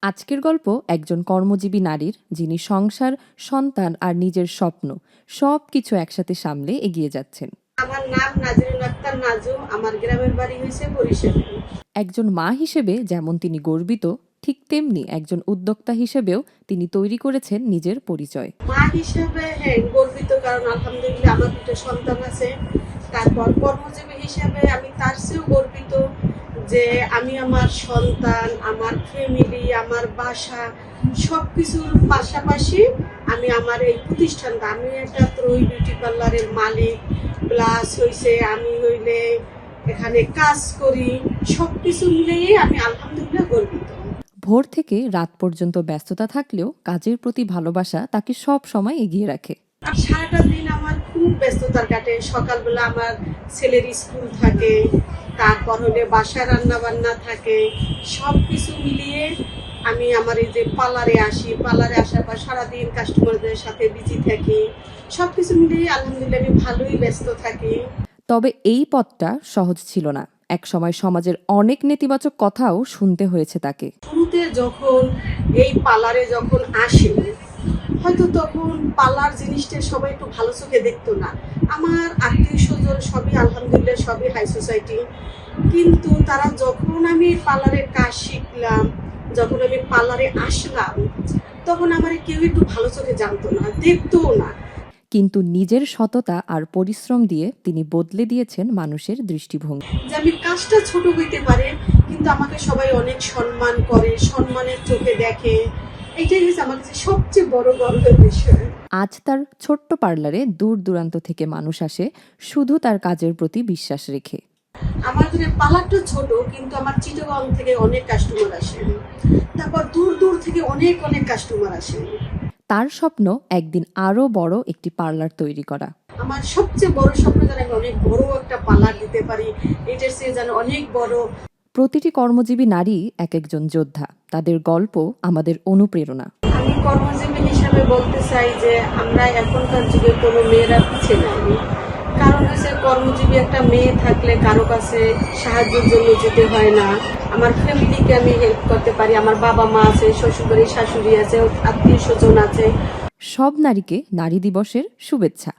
আজকের গল্প একজন কর্মজীবী নারীর, যিনি সংসার, সন্তান আর নিজের স্বপ্ন সবকিছু একসাথে সামলে এগিয়ে যাচ্ছেন। আমার নাম নাজরুল আক্তার নাজুম। আমার গ্রামের বাড়ি হয়েছে বরিশালে। একজন মা হিসেবে যেমন তিনি গর্বিত, ঠিক তেমনি একজন উদ্যোক্তা হিসেবেও তিনি তৈরি করেছেন নিজের পরিচয়। মা হিসেবে হ্যাঁ গর্বিত, কারণ আলহামদুলিল্লাহ আমার দুটো সন্তান আছে। তারপর কর্মজীবী হিসেবে আমি তার চেয়েও গর্বিত যে আমি আমার সন্তান, আমার ফ্যামিলি, আমার বাসা সবকিছুর পাশাপাশি আমি আমার এই প্রতিষ্ঠানটা, আমি একটা ত্রয়ী বিউটি পার্লারের মালিক, প্লাস হইছে আমি হইলে এখানে কাজ করি। সবকিছু মিলিয়ে আমি আলহামদুলিল্লাহ গর্বিত। ভোর থেকে রাত পর্যন্ত ব্যস্ততা থাকলেও কাজের প্রতি ভালোবাসা তাকে সব সময় এগিয়ে রাখে। আর সারাটা দিন আমার খুব ব্যস্ততার কাটে। সকালবেলা আমার ছেলের স্কুল থাকে, তারপর হলে বাসায় রান্না বান্না থাকে, সব কিছু মিলিয়ে আমি আমার এই যে পার্লারে আসি, পার্লারে আসার পর সারাদিন কাস্টমারদের সাথে বিজি থাকি। সব কিছু মিলিয়ে আলহামদুলিল্লাহ আমি ভালোই ব্যস্ত থাকি। তবে এই পথটা সহজ ছিল না। একসময় সমাজের অনেক নেতিবাচক কথাও শুনতে হয়েছে তাকে। শুরুতে যখন এই পার্লারে যখন আসি, হয়তো তখন পার্লার জিনিসটা সবাই একটু ভালো চোখে দেখতো না। আমার আত্মীয় স্বজন সবই আলহামদুলিল্লাহ সবই হাই সোসাইটি, কিন্তু তারা যখন আমি পার্লারের কাজ শিখলাম, যখন আমি পার্লারে আসলাম, তখন আমার কেউ একটু ভালো চোখে জানতো না, দেখতোও না। কিন্তু নিজের সততা আর পরিশ্রম দিয়ে তিনি বদলে দিয়েছেন মানুষের দৃষ্টিভঙ্গি। যে আমি কাজটা ছোট হইতে পারে, কিন্তু আমাকে সবাই অনেক সম্মান করে, সম্মানের চোখে দেখে। এটাই হচ্ছে আমার কাছে সবচেয়ে বড় গর্বের বিষয়। আজ তার ছোট্ট পার্লারে দূর দূরান্ত থেকে মানুষ আসে শুধু তার কাজের প্রতি বিশ্বাস রেখে। আমার জন্য পার্লারটা ছোট, কিন্তু আমার চিটাগং থেকে অনেক কাস্টমার আসে, তারপর দূর দূর থেকে অনেক অনেক কাস্টমার আসে। তার স্বপ্ন একদিন আরো বড় একটি পার্লার তৈরি করা। আমার সবচেয়ে বড় স্বপ্ন যেন আমি অনেক বড় একটা পার্লার দিতে পারি, এটার চেয়ে যেন অনেক বড়। প্রতিটি কর্মজীবী নারী এক একজন যোদ্ধা, তাদের গল্প আমাদের অনুপ্রেরণা। আমি কর্মজীবী হিসাবে বলতে চাই যে আমরা এখনকার যুগে কোনো মেয়েরা পিছিয়ে যায়নি। কারণ হচ্ছে কর্মজীবী একটা মেয়ে থাকলে কারো কাছে সাহায্যের জন্য যেতে হয় না। আমার ফ্যামিলিকে আমি হেল্প করতে পারি, আমার বাবা মা আছে, শ্বশুরবাড়ি শাশুড়ি আছে, আত্মীয় স্বজন আছে। সব নারীকে নারী দিবসের শুভেচ্ছা।